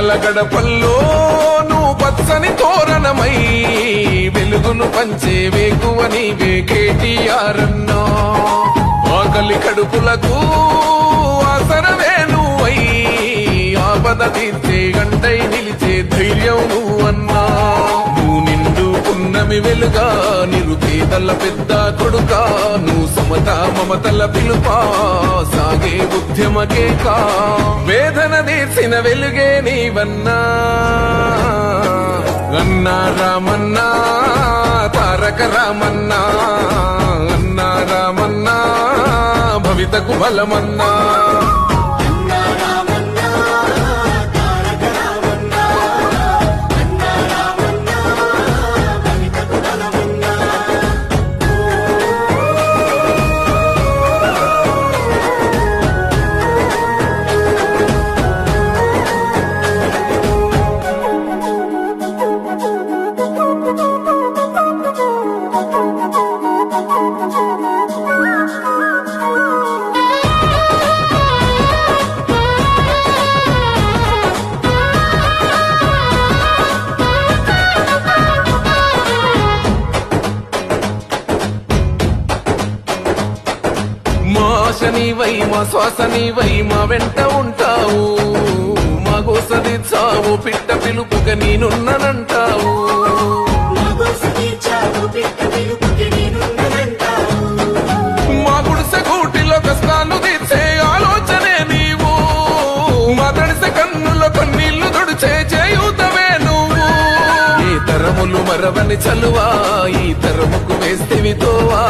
పేదల గడపల్లో నువ్వు పచ్చని తోరణమై వెలుగును పంచే వేకువ నీవే కేటీఆర్ అన్నా. ఆకలి కడుపులకు ఆసరవే నువ్వై ఆపద తీర్చే గంటై నిలిచే ధైర్యం నువ్వన్నా. నువ్వు నిండు పున్నమి వెలుగా నిరుపేదల పెద్ద కొడుకా. నువ్వు సమత మమతల పిలుపా సాగే ఉద్యమకే కా. వేదన తీర్చిన వెలుగే నీవన్నా. అన్నా రామన్నా తారక రామన్నా. అన్నా రామన్నా భవితకు బలమన్నా. నీవై మా శ్వాస నీవై మా వెంట ఉంటావు. మా గోసదిచ్చావు పిట్ట పిలుపుగా నేనున్నానంటావు. మా గుడిసె గూటిలో కష్టాలు తీర్చే ఆలోచనే నీవు. మా తడిసె కన్నులో కన్నీళ్లు తుడిచే చేయుతవే నువ్వు. ఈ తరములు మరవని చలువా ఈ తరముకు వేస్తేవి తోవా.